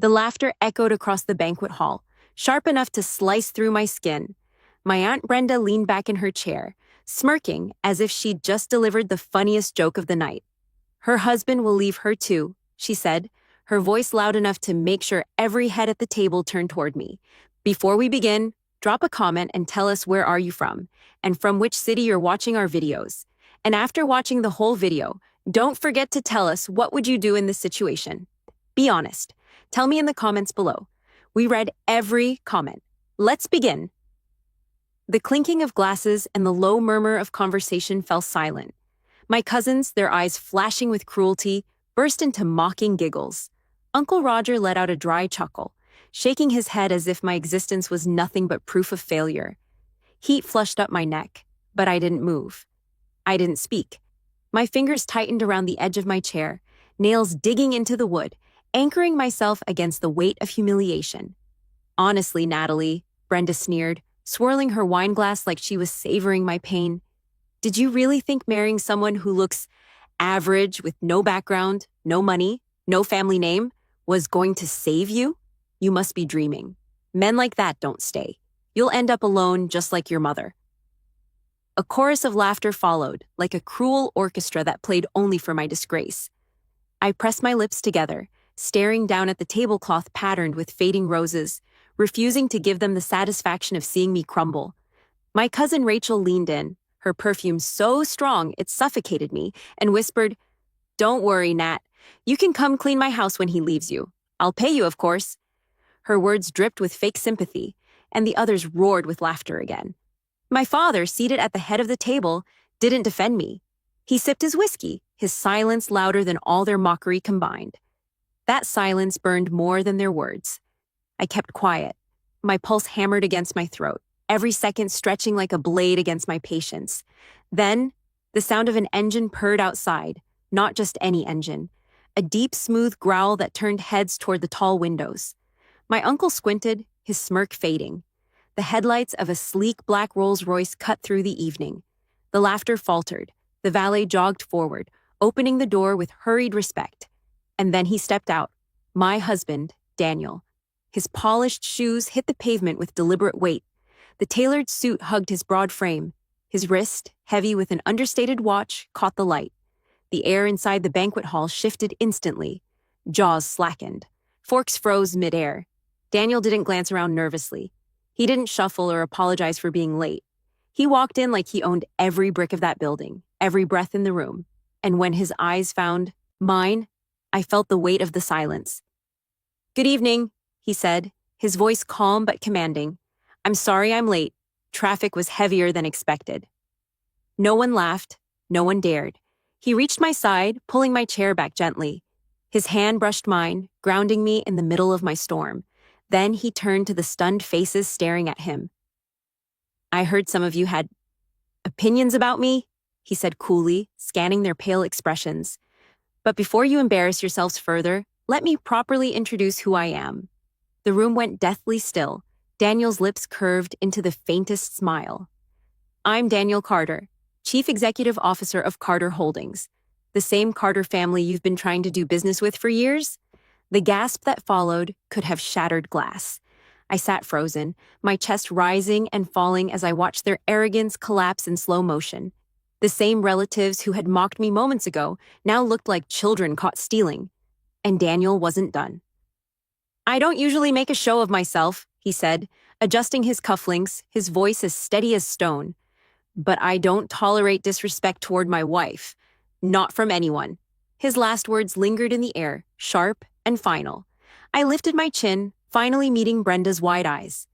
The laughter echoed across the banquet hall, sharp enough to slice through my skin. My Aunt Brenda leaned back in her chair, smirking as if she'd just delivered the funniest joke of the night. "Her husband will leave her too," she said, her voice loud enough to make sure every head at the table turned toward me. "Before we begin, drop a comment and tell us where are you from, and from which city you're watching our videos. And after watching the whole video, don't forget to tell us what would you do in this situation. Be honest. Tell me in the comments below. We read every comment. Let's begin." The clinking of glasses and the low murmur of conversation fell silent. My cousins, their eyes flashing with cruelty, burst into mocking giggles. Uncle Roger let out a dry chuckle, shaking his head as if my existence was nothing but proof of failure. Heat flushed up my neck, but I didn't move. I didn't speak. My fingers tightened around the edge of my chair, nails digging into the wood, anchoring myself against the weight of humiliation. "Honestly, Natalie," Brenda sneered, swirling her wine glass like she was savoring my pain, "did you really think marrying someone who looks average with no background, no money, no family name was going to save you? You must be dreaming. Men like that don't stay. You'll end up alone just like your mother." A chorus of laughter followed, like a cruel orchestra that played only for my disgrace. I pressed my lips together, staring down at the tablecloth patterned with fading roses, refusing to give them the satisfaction of seeing me crumble. My cousin Rachel leaned in, her perfume so strong it suffocated me, and whispered, "Don't worry, Nat. You can come clean my house when he leaves you. I'll pay you, of course." Her words dripped with fake sympathy, and the others roared with laughter again. My father, seated at the head of the table, didn't defend me. He sipped his whiskey, his silence louder than all their mockery combined. That silence burned more than their words. I kept quiet. My pulse hammered against my throat, every second stretching like a blade against my patience. Then, the sound of an engine purred outside, not just any engine. A deep, smooth growl that turned heads toward the tall windows. My uncle squinted, his smirk fading. The headlights of a sleek black Rolls-Royce cut through the evening. The laughter faltered. The valet jogged forward, opening the door with hurried respect. And then he stepped out. My husband, Daniel. His polished shoes hit the pavement with deliberate weight. The tailored suit hugged his broad frame. His wrist, heavy with an understated watch, caught the light. The air inside the banquet hall shifted instantly. Jaws slackened. Forks froze midair. Daniel didn't glance around nervously. He didn't shuffle or apologize for being late. He walked in like he owned every brick of that building, every breath in the room. And when his eyes found mine, I felt the weight of the silence. "Good evening," he said, his voice calm but commanding. "I'm sorry I'm late. Traffic was heavier than expected." No one laughed. No one dared. He reached my side, pulling my chair back gently. His hand brushed mine, grounding me in the middle of my storm. Then he turned to the stunned faces staring at him. "I heard some of you had opinions about me," he said coolly, scanning their pale expressions. "But before you embarrass yourselves further, let me properly introduce who I am." The room went deathly still. Daniel's lips curved into the faintest smile. "I'm Daniel Carter, Chief Executive Officer of Carter Holdings, the same Carter family you've been trying to do business with for years." The gasp that followed could have shattered glass. I sat frozen, my chest rising and falling as I watched their arrogance collapse in slow motion. The same relatives who had mocked me moments ago now looked like children caught stealing. And Daniel wasn't done. "I don't usually make a show of myself," he said, adjusting his cufflinks, his voice as steady as stone. "But I don't tolerate disrespect toward my wife. Not from anyone." His last words lingered in the air, sharp and final. I lifted my chin, finally meeting Brenda's wide eyes.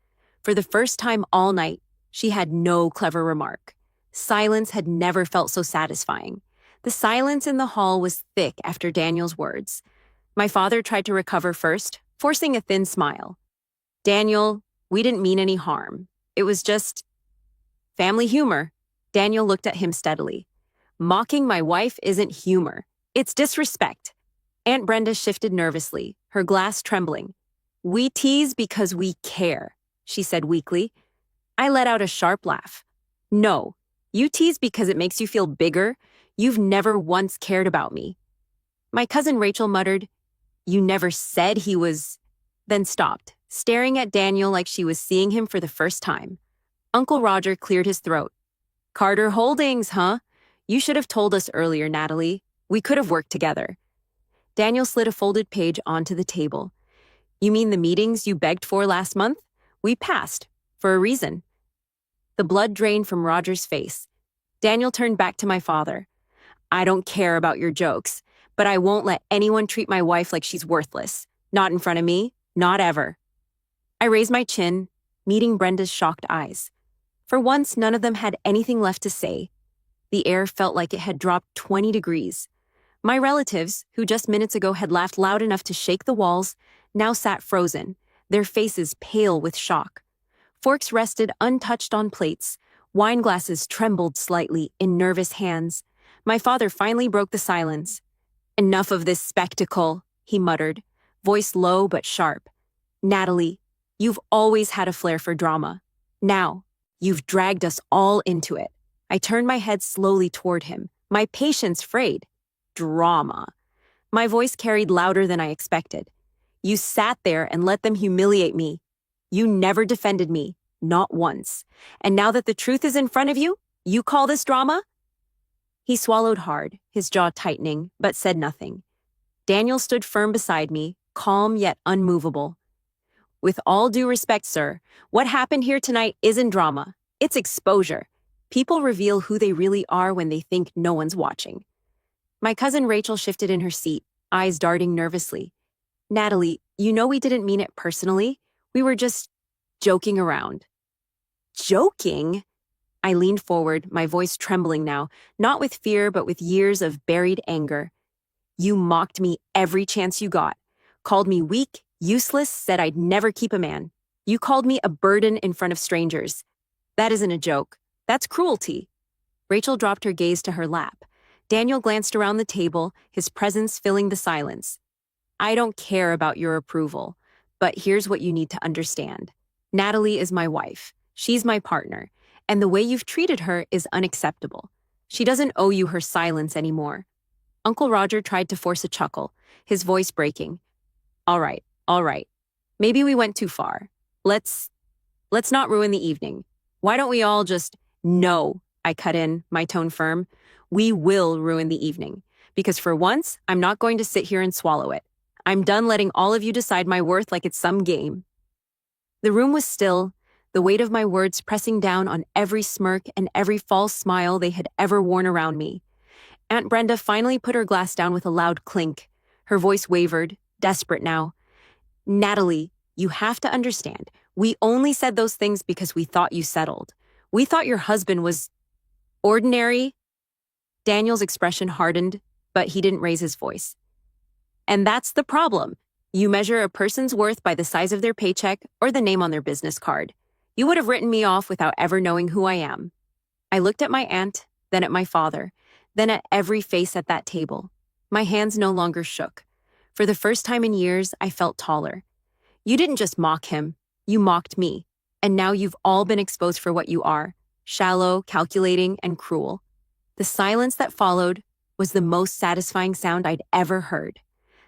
For the first time all night, she had no clever remark. Silence had never felt so satisfying. The silence in the hall was thick after Daniel's words. My father tried to recover first, forcing a thin smile. "Daniel, we didn't mean any harm. It was just family humor." Daniel looked at him steadily. "Mocking my wife isn't humor. It's disrespect." Aunt Brenda shifted nervously, her glass trembling. "We tease because we care," she said weakly. I let out a sharp laugh. "No, you tease because it makes you feel bigger. You've never once cared about me." My cousin Rachel muttered, "You never said he was..." then stopped, staring at Daniel like she was seeing him for the first time. Uncle Roger cleared his throat. Carter Holdings, huh? You should have told us earlier, Natalie. We could have worked together. Daniel slid a folded page onto the table. You mean the meetings you begged for last month? We passed, for a reason. The blood drained from Roger's face. Daniel turned back to my father. I don't care about your jokes, but I won't let anyone treat my wife like she's worthless. Not in front of me, not ever. I raised my chin, meeting Brenda's shocked eyes. For once, none of them had anything left to say. The air felt like it had dropped 20 degrees. My relatives, who just minutes ago had laughed loud enough to shake the walls, now sat frozen, their faces pale with shock. Forks rested untouched on plates. Wine glasses trembled slightly in nervous hands. My father finally broke the silence. Enough of this spectacle, he muttered, voice low but sharp. Natalie, you've always had a flair for drama. Now, you've dragged us all into it. I turned my head slowly toward him, my patience frayed. Drama. My voice carried louder than I expected. You sat there and let them humiliate me. You never defended me, not once. And now that the truth is in front of you, you call this drama? He swallowed hard, his jaw tightening, but said nothing. Daniel stood firm beside me, calm yet unmovable. With all due respect, sir, what happened here tonight isn't drama. It's exposure. People reveal who they really are when they think no one's watching. My cousin Rachel shifted in her seat, eyes darting nervously. Natalie, you know we didn't mean it personally. We were just joking around. Joking? I leaned forward, my voice trembling now, not with fear but with years of buried anger. You mocked me every chance you got. Called me weak, useless, said I'd never keep a man. You called me a burden in front of strangers. That isn't a joke. That's cruelty. Rachel dropped her gaze to her lap. Daniel glanced around the table, his presence filling the silence. I don't care about your approval, but here's what you need to understand. Natalie is my wife. She's my partner, and the way you've treated her is unacceptable. She doesn't owe you her silence anymore. Uncle Roger tried to force a chuckle, his voice breaking. All right. Maybe we went too far. Let's not ruin the evening. Why don't we all just... No, I cut in, my tone firm. We will ruin the evening. Because for once, I'm not going to sit here and swallow it. I'm done letting all of you decide my worth like it's some game. The room was still, the weight of my words pressing down on every smirk and every false smile they had ever worn around me. Aunt Brenda finally put her glass down with a loud clink. Her voice wavered, desperate now. Natalie, you have to understand, we only said those things because we thought you settled. We thought your husband was ordinary. Daniel's expression hardened, but he didn't raise his voice. And that's the problem. You measure a person's worth by the size of their paycheck or the name on their business card. You would have written me off without ever knowing who I am. I looked at my aunt, then at my father, then at every face at that table. My hands no longer shook. For the first time in years, I felt taller. You didn't just mock him, you mocked me. And now you've all been exposed for what you are, shallow, calculating, and cruel. The silence that followed was the most satisfying sound I'd ever heard.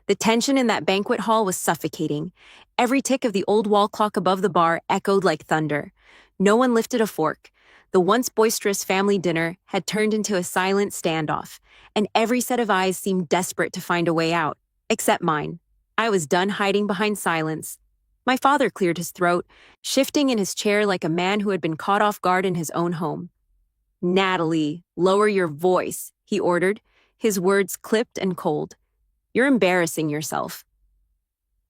The tension in that banquet hall was suffocating. Every tick of the old wall clock above the bar echoed like thunder. No one lifted a fork. The once boisterous family dinner had turned into a silent standoff, and every set of eyes seemed desperate to find a way out, except mine. I was done hiding behind silence. My father cleared his throat, shifting in his chair like a man who had been caught off guard in his own home. Natalie, lower your voice, he ordered, his words clipped and cold. You're embarrassing yourself.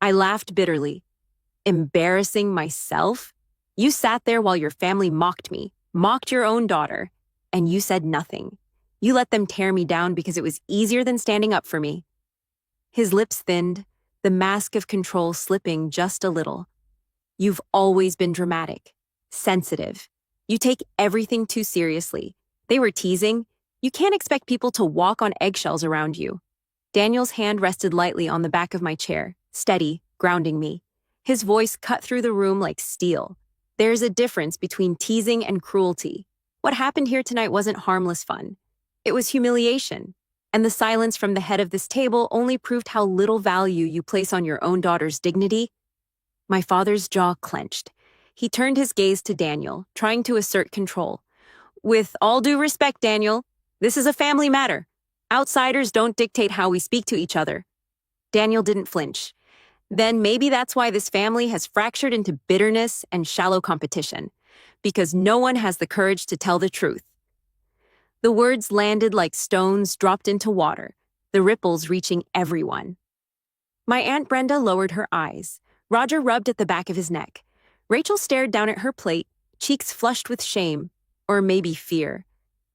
I laughed bitterly. Embarrassing myself? You sat there while your family mocked me, mocked your own daughter, and you said nothing. You let them tear me down because it was easier than standing up for me. His lips thinned, the mask of control slipping just a little. You've always been dramatic, sensitive. You take everything too seriously. They were teasing. You can't expect people to walk on eggshells around you. Daniel's hand rested lightly on the back of my chair, steady, grounding me. His voice cut through the room like steel. There's a difference between teasing and cruelty. What happened here tonight wasn't harmless fun. It was humiliation. And the silence from the head of this table only proved how little value you place on your own daughter's dignity. My father's jaw clenched. He turned his gaze to Daniel, trying to assert control. With all due respect, Daniel, this is a family matter. Outsiders don't dictate how we speak to each other. Daniel didn't flinch. Then maybe that's why this family has fractured into bitterness and shallow competition, because no one has the courage to tell the truth. The words landed like stones dropped into water, the ripples reaching everyone. My Aunt Brenda lowered her eyes. Roger rubbed at the back of his neck. Rachel stared down at her plate, cheeks flushed with shame, or maybe fear.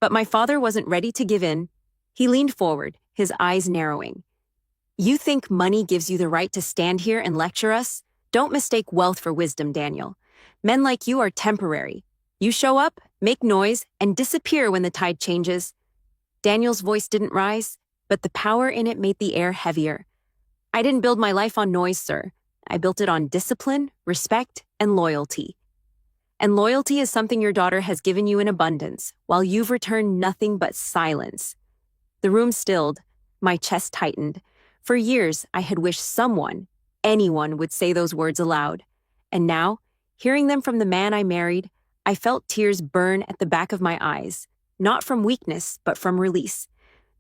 But my father wasn't ready to give in. He leaned forward, his eyes narrowing. You think money gives you the right to stand here and lecture us? Don't mistake wealth for wisdom, Daniel. Men like you are temporary. You show up, make noise, and disappear when the tide changes. Daniel's voice didn't rise, but the power in it made the air heavier. I didn't build my life on noise, sir. I built it on discipline, respect, and loyalty. And loyalty is something your daughter has given you in abundance, while you've returned nothing but silence. The room stilled. My chest tightened. For years, I had wished someone, anyone, would say those words aloud. And now, hearing them from the man I married, I felt tears burn at the back of my eyes, not from weakness, but from release.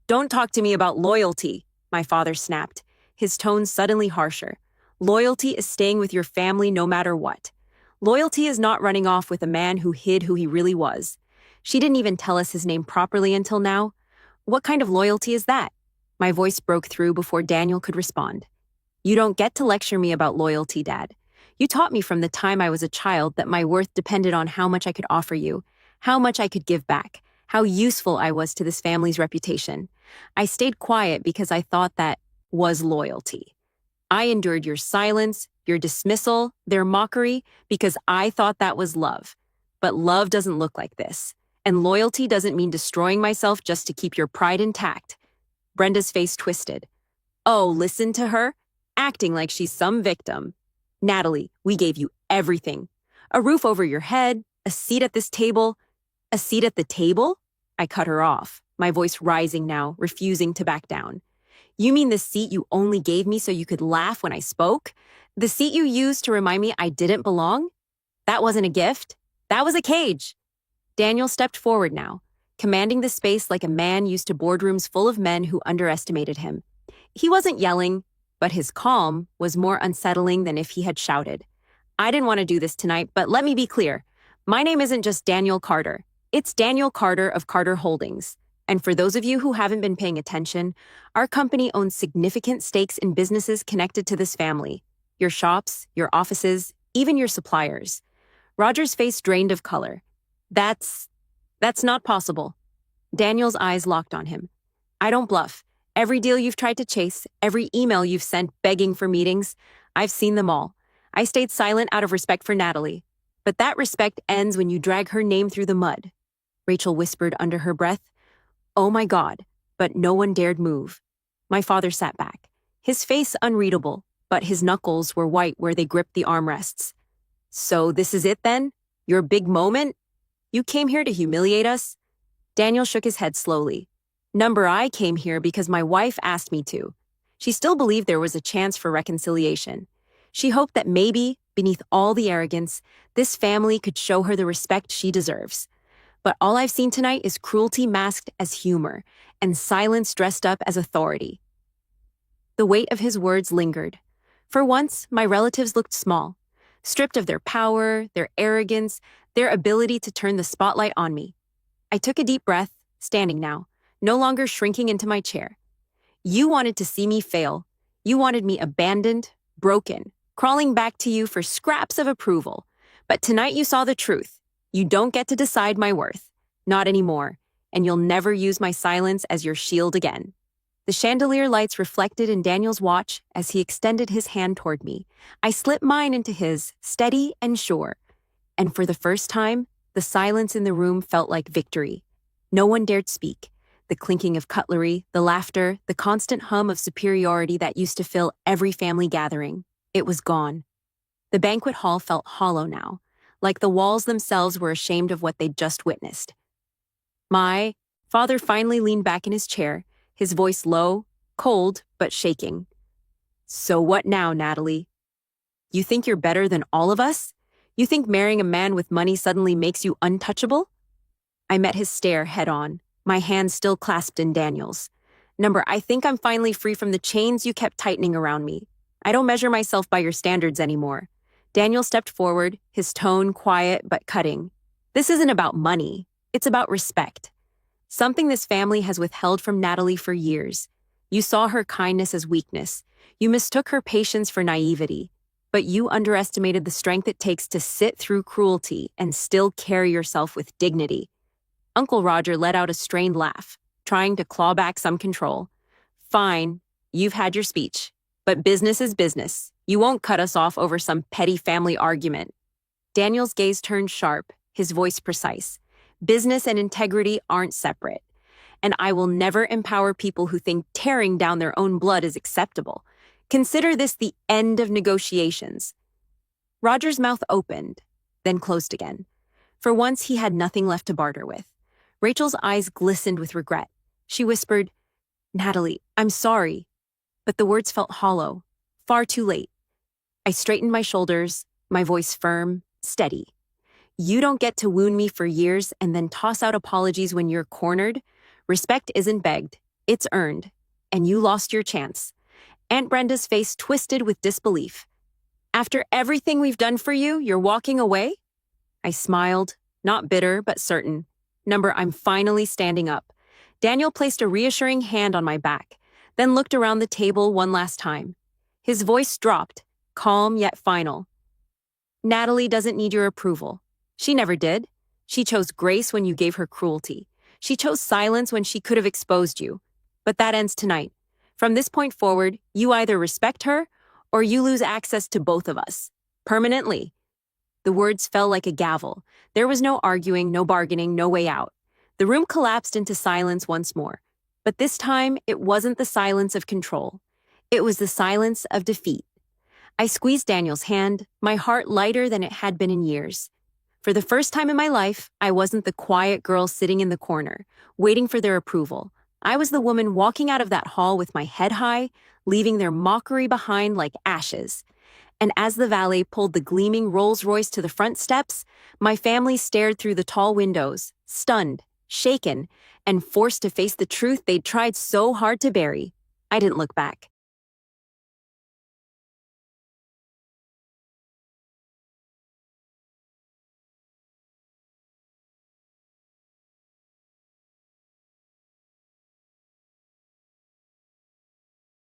Don't talk to me about loyalty, my father snapped, his tone suddenly harsher. Loyalty is staying with your family no matter what. Loyalty is not running off with a man who hid who he really was. She didn't even tell us his name properly until now. What kind of loyalty is that? My voice broke through before Daniel could respond. You don't get to lecture me about loyalty, Dad. You taught me from the time I was a child that my worth depended on how much I could offer you, how much I could give back, how useful I was to this family's reputation. I stayed quiet because I thought that was loyalty. I endured your silence, your dismissal, their mockery, because I thought that was love. But love doesn't look like this. And loyalty doesn't mean destroying myself just to keep your pride intact. Brenda's face twisted. Oh, listen to her? Acting like she's some victim. Natalie, we gave you everything. A roof over your head, a seat at this table. A seat at the table? I cut her off, my voice rising now, refusing to back down. You mean the seat you only gave me so you could laugh when I spoke? The seat you used to remind me I didn't belong? That wasn't a gift. That was a cage. Daniel stepped forward now, commanding the space like a man used to boardrooms full of men who underestimated him. He wasn't yelling, but his calm was more unsettling than if he had shouted. I didn't want to do this tonight, but let me be clear. My name isn't just Daniel Carter. It's Daniel Carter of Carter Holdings. And for those of you who haven't been paying attention, our company owns significant stakes in businesses connected to this family. Your shops, your offices, even your suppliers. Roger's face drained of color. That's not possible. Daniel's eyes locked on him. I don't bluff. Every deal you've tried to chase, every email you've sent begging for meetings, I've seen them all. I stayed silent out of respect for Natalie. But that respect ends when you drag her name through the mud. Rachel whispered under her breath. Oh my God, but no one dared move. My father sat back, his face unreadable, but his knuckles were white where they gripped the armrests. So this is it then? Your big moment? You came here to humiliate us? Daniel shook his head slowly. Number I came here because my wife asked me to. She still believed there was a chance for reconciliation. She hoped that maybe, beneath all the arrogance, this family could show her the respect she deserves. But all I've seen tonight is cruelty masked as humor, and silence dressed up as authority. The weight of his words lingered. For once, my relatives looked small, stripped of their power, their arrogance, their ability to turn the spotlight on me. I took a deep breath, standing now, no longer shrinking into my chair. You wanted to see me fail. You wanted me abandoned, broken, crawling back to you for scraps of approval. But tonight you saw the truth. You don't get to decide my worth. Not anymore. And you'll never use my silence as your shield again. The chandelier lights reflected in Daniel's watch as he extended his hand toward me. I slipped mine into his, steady and sure. And for the first time, the silence in the room felt like victory. No one dared speak. The clinking of cutlery, the laughter, the constant hum of superiority that used to fill every family gathering. It was gone. The banquet hall felt hollow now, like the walls themselves were ashamed of what they'd just witnessed. My father finally leaned back in his chair, his voice low, cold, but shaking. So what now, Natalie? You think you're better than all of us? You think marrying a man with money suddenly makes you untouchable? I met his stare head on, my hand still clasped in Daniel's. Number, I think I'm finally free from the chains you kept tightening around me. I don't measure myself by your standards anymore. Daniel stepped forward, his tone quiet but cutting. This isn't about money. It's about respect. Something this family has withheld from Natalie for years. You saw her kindness as weakness. You mistook her patience for naivety. But you underestimated the strength it takes to sit through cruelty and still carry yourself with dignity. Uncle Roger let out a strained laugh, trying to claw back some control. Fine, you've had your speech. But business is business. You won't cut us off over some petty family argument. Daniel's gaze turned sharp, his voice precise. Business and integrity aren't separate. And I will never empower people who think tearing down their own blood is acceptable. Consider this the end of negotiations. Roger's mouth opened, then closed again. For once, he had nothing left to barter with. Rachel's eyes glistened with regret. She whispered, "Natalie, I'm sorry." But the words felt hollow, far too late. I straightened my shoulders, my voice firm, steady. You don't get to wound me for years and then toss out apologies when you're cornered. Respect isn't begged, it's earned. And you lost your chance. Aunt Brenda's face twisted with disbelief. After everything we've done for you, you're walking away? I smiled, not bitter, but certain. Number, I'm finally standing up. Daniel placed a reassuring hand on my back, then looked around the table one last time. His voice dropped, calm yet final. Natalie doesn't need your approval. She never did. She chose grace when you gave her cruelty. She chose silence when she could have exposed you. But that ends tonight. From this point forward, you either respect her or you lose access to both of us. Permanently. The words fell like a gavel. There was no arguing, no bargaining, no way out. The room collapsed into silence once more. But this time, it wasn't the silence of control. It was the silence of defeat. I squeezed Daniel's hand, my heart lighter than it had been in years. For the first time in my life, I wasn't the quiet girl sitting in the corner, waiting for their approval. I was the woman walking out of that hall with my head high, leaving their mockery behind like ashes. And as the valet pulled the gleaming Rolls-Royce to the front steps, my family stared through the tall windows, stunned, shaken, and forced to face the truth they'd tried so hard to bury. I didn't look back.